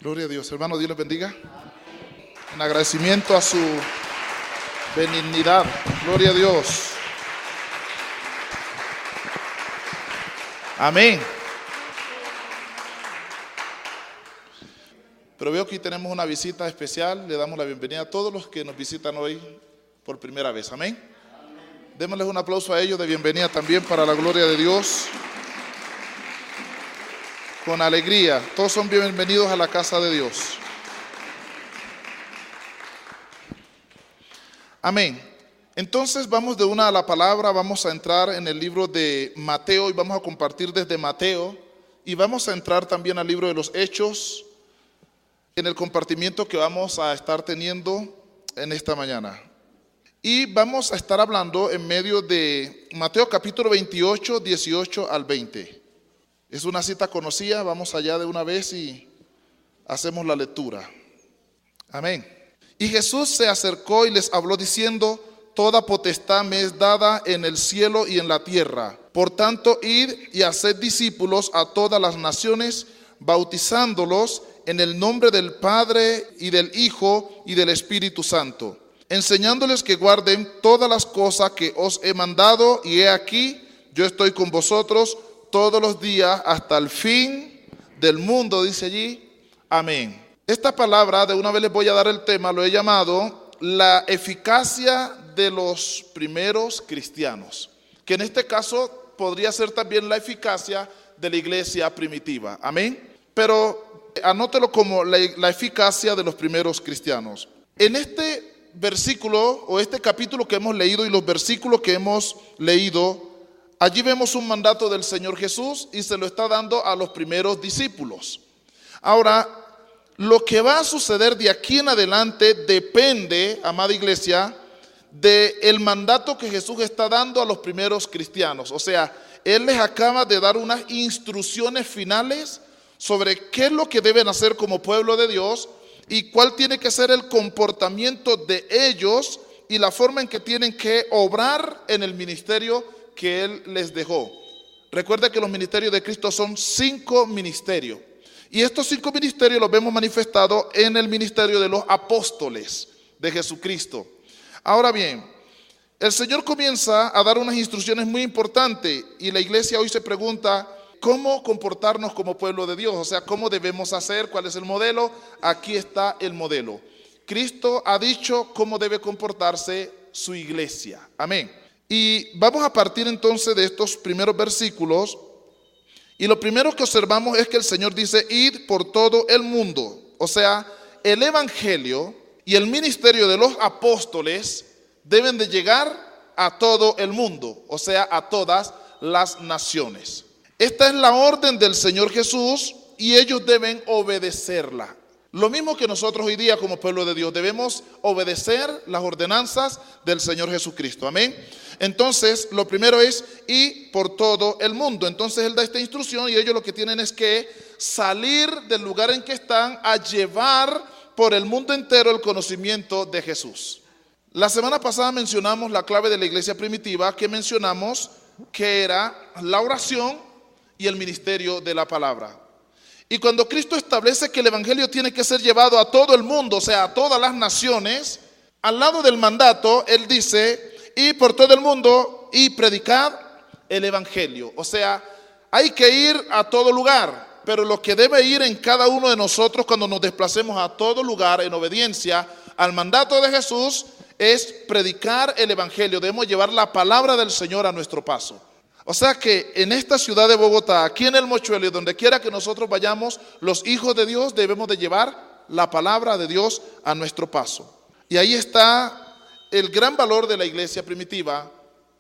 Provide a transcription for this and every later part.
Gloria a Dios. Hermano, Dios les bendiga. En agradecimiento a su benignidad. Gloria a Dios. Amén. Pero veo que tenemos una visita especial. Le damos la bienvenida a todos los que nos visitan hoy por primera vez. Amén. Démosles un aplauso a ellos de bienvenida también para la gloria de Dios. Con alegría. Todos son bienvenidos a la casa de Dios. Amén. Entonces vamos de una a la palabra. Vamos a entrar en el libro de Mateo y vamos a compartir desde Mateo. Y vamos a entrar también al libro de los Hechos en el compartimiento que vamos a estar teniendo en esta mañana. Y vamos a estar hablando en medio de Mateo capítulo 28, 18 al 20. Es una cita conocida, vamos allá de una vez y hacemos la lectura. Amén. Y Jesús se acercó y les habló diciendo: toda potestad me es dada en el cielo y en la tierra. Por tanto, id y haced discípulos a todas las naciones, bautizándolos en el nombre del Padre y del Hijo y del Espíritu Santo, enseñándoles que guarden todas las cosas que os he mandado, y he aquí, yo estoy con vosotros todos los días hasta el fin del mundo, dice allí. Amén. Esta palabra, de una vez les voy a dar el tema, lo he llamado la eficacia de los primeros cristianos, que en este caso podría ser también la eficacia de la iglesia primitiva. Amén. Pero anótelo como la eficacia de los primeros cristianos. En este versículo o este capítulo que hemos leído y los versículos que hemos leído, allí vemos un mandato del Señor Jesús y se lo está dando a los primeros discípulos. Ahora, lo que va a suceder de aquí en adelante depende, amada iglesia, del mandato que Jesús está dando a los primeros cristianos. O sea, Él les acaba de dar unas instrucciones finales sobre qué es lo que deben hacer como pueblo de Dios y cuál tiene que ser el comportamiento de ellos y la forma en que tienen que obrar en el ministerio que Él les dejó. Recuerda que los ministerios de Cristo son 5 ministerios. Y estos 5 ministerios los vemos manifestados en el ministerio de los apóstoles de Jesucristo. Ahora bien, el Señor comienza a dar unas instrucciones muy importantes y la iglesia hoy se pregunta: ¿cómo comportarnos como pueblo de Dios? O sea, ¿cómo debemos hacer? ¿Cuál es el modelo? Aquí está el modelo. Cristo ha dicho cómo debe comportarse su iglesia. Amén. Y vamos a partir entonces de estos primeros versículos. Y lo primero que observamos es que el Señor dice: id por todo el mundo. O sea, el evangelio y el ministerio de los apóstoles deben de llegar a todo el mundo, o sea, a todas las naciones. Esta es la orden del Señor Jesús y ellos deben obedecerla. Lo mismo que nosotros hoy día como pueblo de Dios debemos obedecer las ordenanzas del Señor Jesucristo. Amén. Entonces, lo primero es ir por todo el mundo. Entonces Él da esta instrucción y ellos lo que tienen es que salir del lugar en que están a llevar por el mundo entero el conocimiento de Jesús. La semana pasada mencionamos la clave de la iglesia primitiva, que mencionamos que era la oración y el ministerio de la palabra. Y cuando Cristo establece que el evangelio tiene que ser llevado a todo el mundo, o sea, a todas las naciones, al lado del mandato, Él dice: y por todo el mundo y predicad el evangelio. O sea, hay que ir a todo lugar, pero lo que debe ir en cada uno de nosotros cuando nos desplacemos a todo lugar en obediencia al mandato de Jesús es predicar el evangelio. Debemos llevar la palabra del Señor a nuestro paso. O sea que en esta ciudad de Bogotá, aquí en el Mochuelo y donde quiera que nosotros vayamos, los hijos de Dios debemos de llevar la palabra de Dios a nuestro paso. Y ahí está el gran valor de la iglesia primitiva.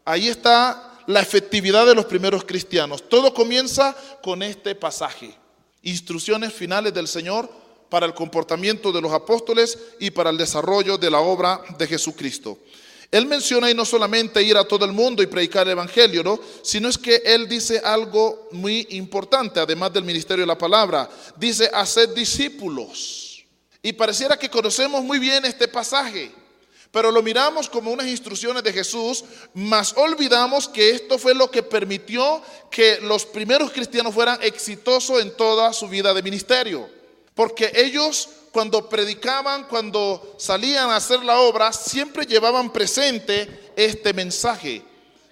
Ahí está la efectividad de los primeros cristianos. Todo comienza con este pasaje. Instrucciones finales del Señor para el comportamiento de los apóstoles y para el desarrollo de la obra de Jesucristo. Él menciona ahí no solamente ir a todo el mundo y predicar el evangelio, ¿no? Sino es que Él dice algo muy importante, además del ministerio de la palabra. Dice: haced discípulos. Y pareciera que conocemos muy bien este pasaje, pero lo miramos como unas instrucciones de Jesús, mas olvidamos que esto fue lo que permitió que los primeros cristianos fueran exitosos en toda su vida de ministerio. Porque ellos cuando predicaban, cuando salían a hacer la obra, siempre llevaban presente este mensaje,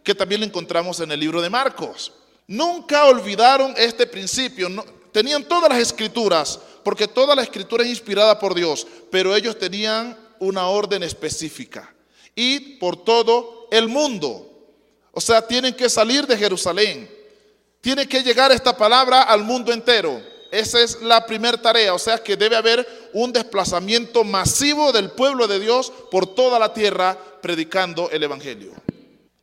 que también lo encontramos en el libro de Marcos. Nunca olvidaron este principio. Tenían todas las escrituras, porque toda la escritura es inspirada por Dios, pero ellos tenían una orden específica. Ir por todo el mundo. O sea, tienen que salir de Jerusalén. Tiene que llegar esta palabra al mundo entero. Esa es la primera tarea. O sea que debe haber un desplazamiento masivo del pueblo de Dios por toda la tierra predicando el evangelio.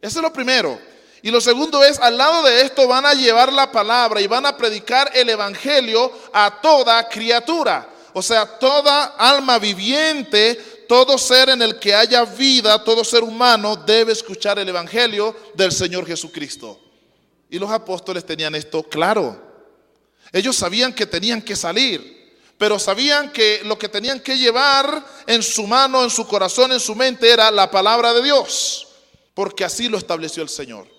Eso es lo primero. Y lo segundo es, al lado de esto van a llevar la palabra y van a predicar el evangelio a toda criatura. O sea, toda alma viviente, todo ser en el que haya vida, todo ser humano debe escuchar el evangelio del Señor Jesucristo. Y los apóstoles tenían esto claro. Ellos sabían que tenían que salir, pero sabían que lo que tenían que llevar en su mano, en su corazón, en su mente era la palabra de Dios, porque así lo estableció el Señor.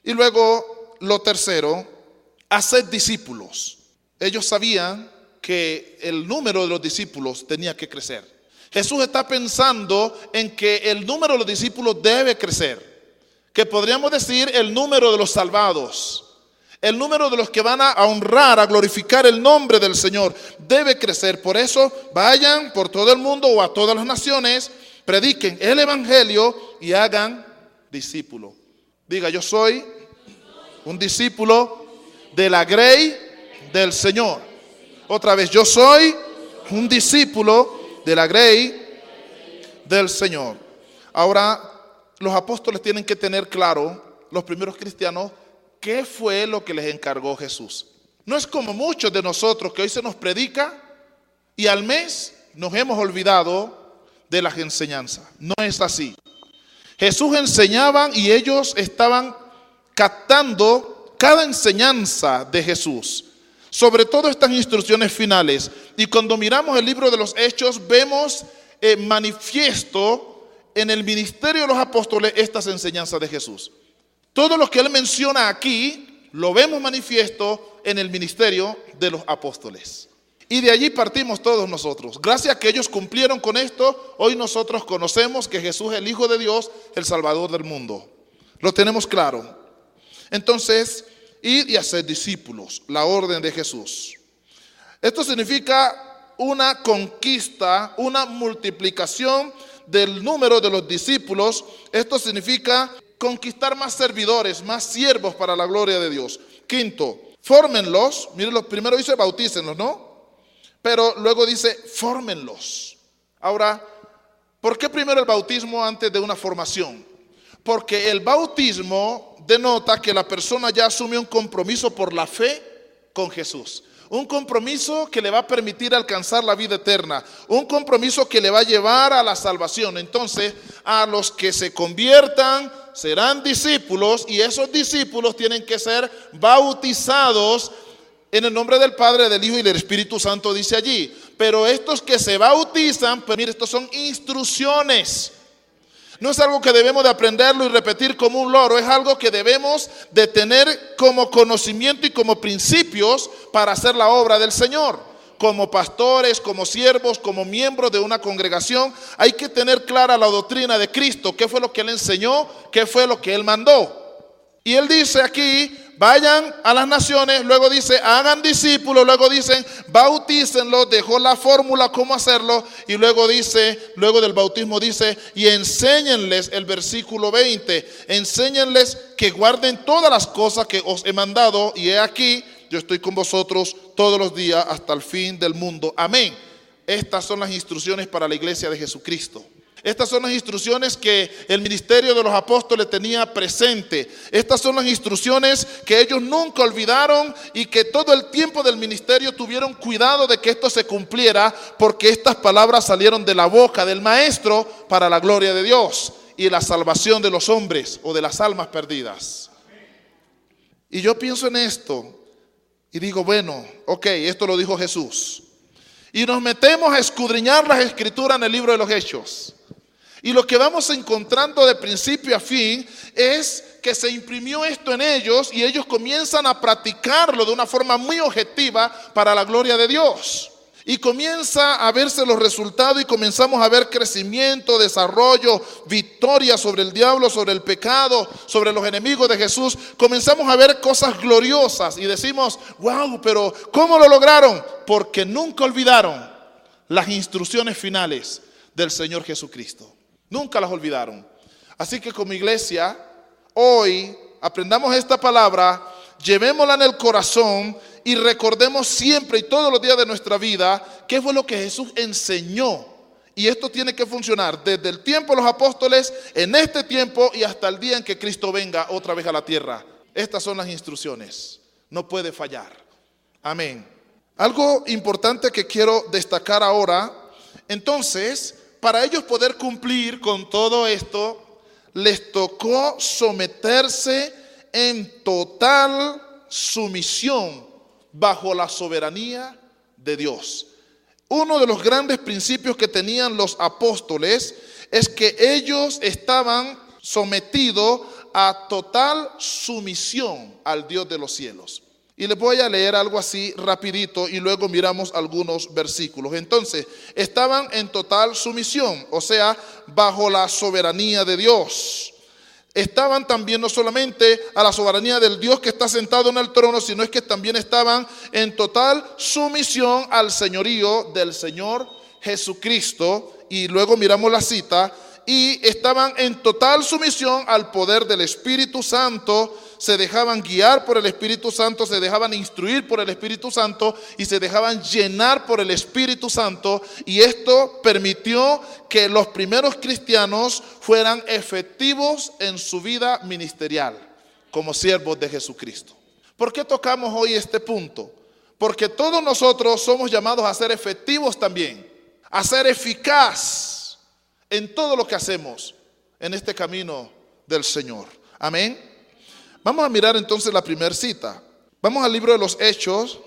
Y luego, lo tercero, hacer discípulos. Ellos sabían que el número de los discípulos tenía que crecer. Jesús está pensando en que el número de los discípulos debe crecer, que podríamos decir el número de los salvados. El número de los que van a honrar, a glorificar el nombre del Señor debe crecer. Por eso vayan por todo el mundo o a todas las naciones, prediquen el evangelio y hagan discípulos. Diga, yo soy un discípulo de la grey del Señor. Otra vez, yo soy un discípulo de la grey del Señor. Ahora, los apóstoles tienen que tener claro, los primeros cristianos, ¿qué fue lo que les encargó Jesús? No es como muchos de nosotros que hoy se nos predica y al mes nos hemos olvidado de las enseñanzas. No es así. Jesús enseñaba y ellos estaban captando cada enseñanza de Jesús, sobre todo estas instrucciones finales. Y cuando miramos el libro de los Hechos, vemos manifiesto en el ministerio de los apóstoles estas enseñanzas de Jesús. Todo lo que él menciona aquí, lo vemos manifiesto en el ministerio de los apóstoles. Y de allí partimos todos nosotros. Gracias a que ellos cumplieron con esto, hoy nosotros conocemos que Jesús es el Hijo de Dios, el Salvador del mundo. Lo tenemos claro. Entonces, ir y hacer discípulos, la orden de Jesús. Esto significa una conquista, una multiplicación del número de los discípulos. Esto significa conquistar más servidores, más siervos para la gloria de Dios. Quinto, fórmenlos. Miren, lo primero dice bautícenlos, ¿no? Pero luego dice fórmenlos. Ahora, ¿por qué primero el bautismo antes de una formación? Porque el bautismo denota que la persona ya asume un compromiso por la fe con Jesús. Un compromiso que le va a permitir alcanzar la vida eterna. Un compromiso que le va a llevar a la salvación. Entonces, a los que se conviertan serán discípulos, y esos discípulos tienen que ser bautizados en el nombre del Padre, del Hijo y del Espíritu Santo, dice allí. Pero estos que se bautizan, pues mire, estos son instrucciones. No es algo que debemos de aprenderlo y repetir como un loro, es algo que debemos de tener como conocimiento y como principios para hacer la obra del Señor. Como pastores, como siervos, como miembros de una congregación, hay que tener clara la doctrina de Cristo, qué fue lo que Él enseñó, qué fue lo que Él mandó. Y Él dice aquí, vayan a las naciones, luego dice, hagan discípulos, luego dicen, bautícenlos, dejó la fórmula cómo hacerlo, y luego dice, luego del bautismo dice, y enséñenles, el versículo 20, enséñenles que guarden todas las cosas que os he mandado, y he aquí, yo estoy con vosotros todos los días hasta el fin del mundo. Amén. Estas son las instrucciones para la iglesia de Jesucristo. Estas son las instrucciones que el ministerio de los apóstoles tenía presente. Estas son las instrucciones que ellos nunca olvidaron y que todo el tiempo del ministerio tuvieron cuidado de que esto se cumpliera, porque estas palabras salieron de la boca del maestro para la gloria de Dios y la salvación de los hombres o de las almas perdidas. Y yo pienso en esto y digo, bueno, ok, esto lo dijo Jesús. Y nos metemos a escudriñar las escrituras en el libro de los Hechos. Y lo que vamos encontrando de principio a fin es que se imprimió esto en ellos y ellos comienzan a practicarlo de una forma muy objetiva para la gloria de Dios. Y comienza a verse los resultados y comenzamos a ver crecimiento, desarrollo, victoria sobre el diablo, sobre el pecado, sobre los enemigos de Jesús. Comenzamos a ver cosas gloriosas y decimos, wow, pero ¿cómo lo lograron? Porque nunca olvidaron las instrucciones finales del Señor Jesucristo. Nunca las olvidaron. Así que como iglesia, hoy aprendamos esta palabra, llevémosla en el corazón y recordemos siempre y todos los días de nuestra vida qué fue lo que Jesús enseñó. Y esto tiene que funcionar desde el tiempo de los apóstoles, en este tiempo y hasta el día en que Cristo venga otra vez a la tierra. Estas son las instrucciones. No puede fallar. Amén. Algo importante que quiero destacar ahora. Entonces, para ellos poder cumplir con todo esto, les tocó someterse en total sumisión bajo la soberanía de Dios. Uno de los grandes principios que tenían los apóstoles es que ellos estaban sometidos a total sumisión al Dios de los cielos. Y les voy a leer algo así rapidito y luego miramos algunos versículos. Entonces, estaban en total sumisión, o sea, bajo la soberanía de Dios. Estaban también no solamente a la soberanía del Dios que está sentado en el trono, sino es que también estaban en total sumisión al señorío del Señor Jesucristo. Y luego miramos la cita. Y estaban en total sumisión al poder del Espíritu Santo. Se dejaban guiar por el Espíritu Santo, se dejaban instruir por el Espíritu Santo y se dejaban llenar por el Espíritu Santo. Y esto permitió que los primeros cristianos fueran efectivos en su vida ministerial como siervos de Jesucristo. ¿Por qué tocamos hoy este punto? Porque todos nosotros somos llamados a ser efectivos también, a ser eficaz en todo lo que hacemos en este camino del Señor. Amén. Vamos a mirar entonces la primera cita. Vamos al libro de los Hechos,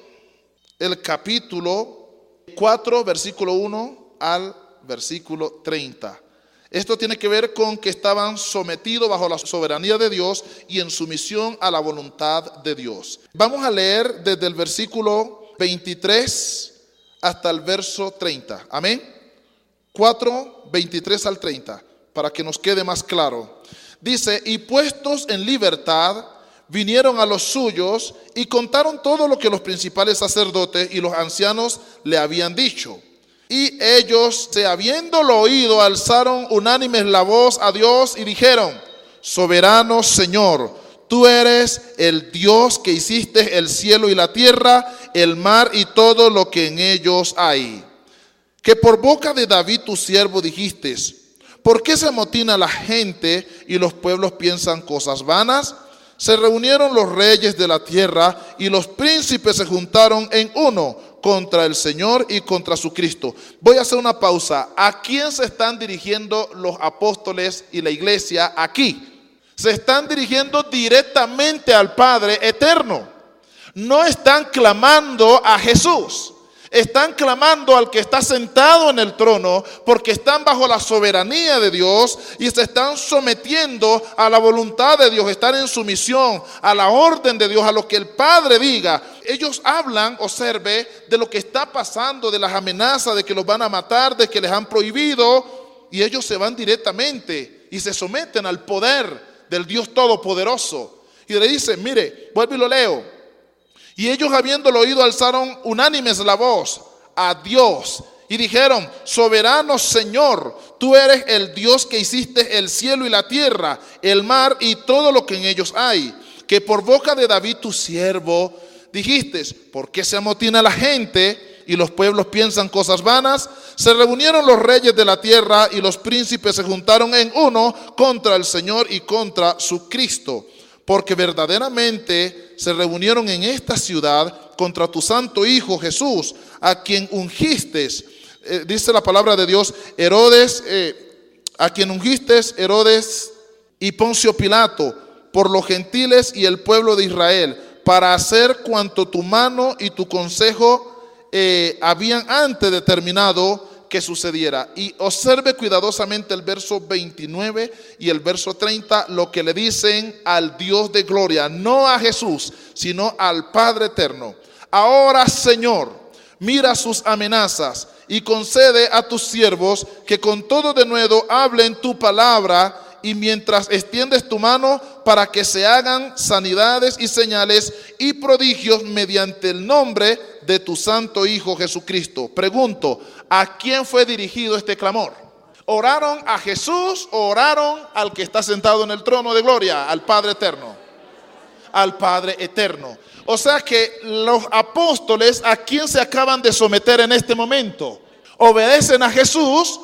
el capítulo 4, versículo 1 al versículo 30. Esto tiene que ver con que estaban sometidos bajo la soberanía de Dios y en sumisión a la voluntad de Dios. Vamos a leer desde el versículo 23 hasta el verso 30. Amén. 4, 23 al 30, para que nos quede más claro. Dice, y puestos en libertad, vinieron a los suyos y contaron todo lo que los principales sacerdotes y los ancianos le habían dicho. Y ellos, habiéndolo oído, alzaron unánimes la voz a Dios y dijeron, soberano Señor, tú eres el Dios que hiciste el cielo y la tierra, el mar y todo lo que en ellos hay. Que por boca de David tu siervo dijiste, ¿por qué se amotina la gente y los pueblos piensan cosas vanas? Se reunieron los reyes de la tierra y los príncipes se juntaron en uno contra el Señor y contra su Cristo. Voy a hacer una pausa. ¿A quién se están dirigiendo los apóstoles y la iglesia aquí? Se están dirigiendo directamente al Padre eterno. No están clamando a Jesús. Están clamando al que está sentado en el trono porque están bajo la soberanía de Dios y se están sometiendo a la voluntad de Dios, están en sumisión a la orden de Dios, a lo que el Padre diga. Ellos hablan, observe, de lo que está pasando, de las amenazas, de que los van a matar, de que les han prohibido, y ellos se van directamente y se someten al poder del Dios Todopoderoso. Y le dicen, mire, vuelvo y lo leo. Y ellos habiéndolo oído alzaron unánimes la voz a Dios y dijeron, soberano Señor, tú eres el Dios que hiciste el cielo y la tierra, el mar y todo lo que en ellos hay. Que por boca de David tu siervo dijiste, ¿por qué se amotina la gente y los pueblos piensan cosas vanas? Se reunieron los reyes de la tierra y los príncipes se juntaron en uno contra el Señor y contra su Cristo. Porque verdaderamente se reunieron en esta ciudad contra tu santo Hijo Jesús, a quien ungiste, dice la palabra de Dios, Herodes, a quien ungiste Herodes y Poncio Pilato, por los gentiles y el pueblo de Israel, para hacer cuanto tu mano y tu consejo habían antes determinado que sucediera. Y observe cuidadosamente el verso 29 y el verso 30, lo que le dicen al Dios de gloria, no a Jesús, sino al Padre eterno. Ahora, Señor, Mira sus amenazas y concede a tus siervos que con todo denuedo hablen tu palabra, y mientras extiendes tu mano para que se hagan sanidades y señales y prodigios mediante el nombre de tu santo Hijo Jesucristo. Pregunto, ¿a quién fue dirigido este clamor? ¿Oraron a Jesús o oraron al que está sentado en el trono de gloria, al Padre eterno? Al Padre eterno. O sea que los apóstoles, ¿a quién se acaban de someter en este momento? Obedecen a Jesús,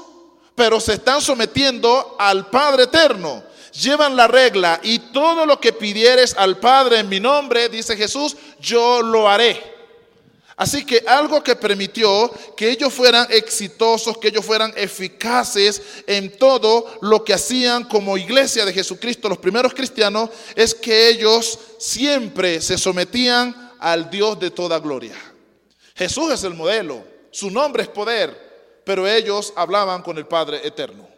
pero se están sometiendo al Padre eterno. Llevan la regla: y todo lo que pidieres al Padre en mi nombre, dice Jesús, yo lo haré. Así que algo que permitió que ellos fueran exitosos, que ellos fueran eficaces en todo lo que hacían como iglesia de Jesucristo, los primeros cristianos, es que ellos siempre se sometían al Dios de toda gloria. Jesús es el modelo, su nombre es poder, pero ellos hablaban con el Padre eterno.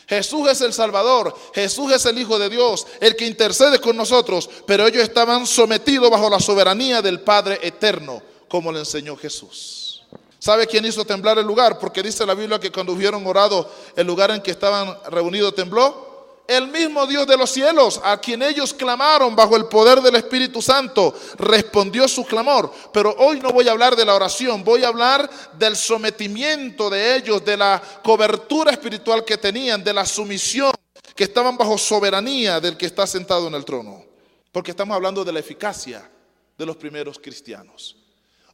Jesús es el Salvador, Jesús es el Hijo de Dios, el que intercede con nosotros, pero ellos estaban sometidos bajo la soberanía del Padre eterno, como le enseñó Jesús. ¿Sabe quién hizo temblar el lugar? Porque dice la Biblia que cuando hubieron orado, el lugar en que estaban reunidos tembló. El mismo Dios de los cielos, a quien ellos clamaron bajo el poder del Espíritu Santo, respondió su clamor. Pero hoy no voy a hablar de la oración, voy a hablar del sometimiento de ellos, de la cobertura espiritual que tenían, de la sumisión, que estaban bajo soberanía del que está sentado en el trono. Porque estamos hablando de la eficacia de los primeros cristianos.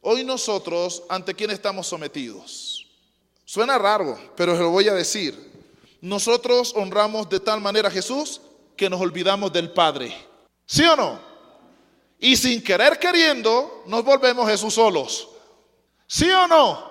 Hoy nosotros, ¿ante quién estamos sometidos? Suena raro, pero se lo voy a decir. Nosotros honramos de tal manera a Jesús que nos olvidamos del Padre. ¿Sí o no? Y sin querer queriendo nos volvemos Jesús solos. ¿Sí o no?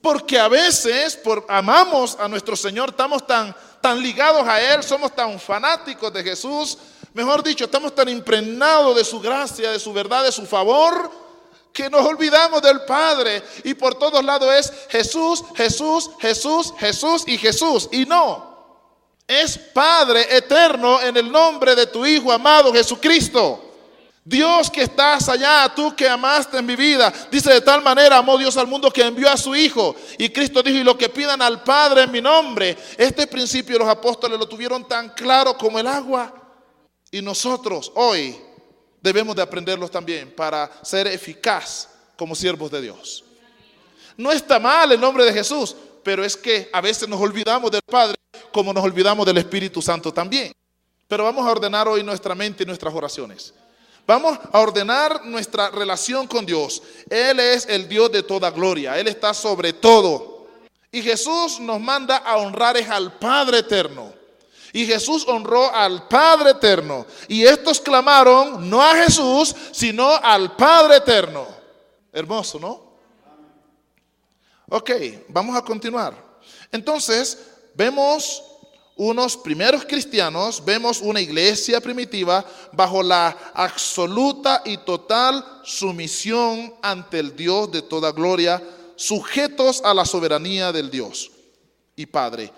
Porque a veces amamos a nuestro Señor, estamos tan ligados a Él, somos tan fanáticos de Jesús. Mejor dicho, estamos tan impregnados de su gracia, de su verdad, de su favor, que nos olvidamos del Padre, y por todos lados es Jesús, Jesús, Jesús, Jesús y Jesús. Y no, es Padre eterno en el nombre de tu Hijo amado Jesucristo. Dios que estás allá, tú que amaste en mi vida. Dice: de tal manera amó Dios al mundo que envió a su Hijo. Y Cristo dijo: y lo que pidan al Padre en mi nombre. Este principio los apóstoles lo tuvieron tan claro como el agua. Y nosotros hoy debemos de aprenderlos también para ser eficaz como siervos de Dios. No está mal el nombre de Jesús, pero es que a veces nos olvidamos del Padre, como nos olvidamos del Espíritu Santo también. Pero vamos a ordenar hoy nuestra mente y nuestras oraciones. Vamos a ordenar nuestra relación con Dios. Él es el Dios de toda gloria, Él está sobre todo. Y Jesús nos manda a honrar al Padre eterno. Y Jesús honró al Padre eterno. Y estos clamaron no a Jesús, sino al Padre eterno. Hermoso, ¿no? Ok, vamos a continuar. Entonces, vemos unos primeros cristianos, vemos una iglesia primitiva bajo la absoluta y total sumisión ante el Dios de toda gloria, sujetos a la soberanía del Dios y Padre.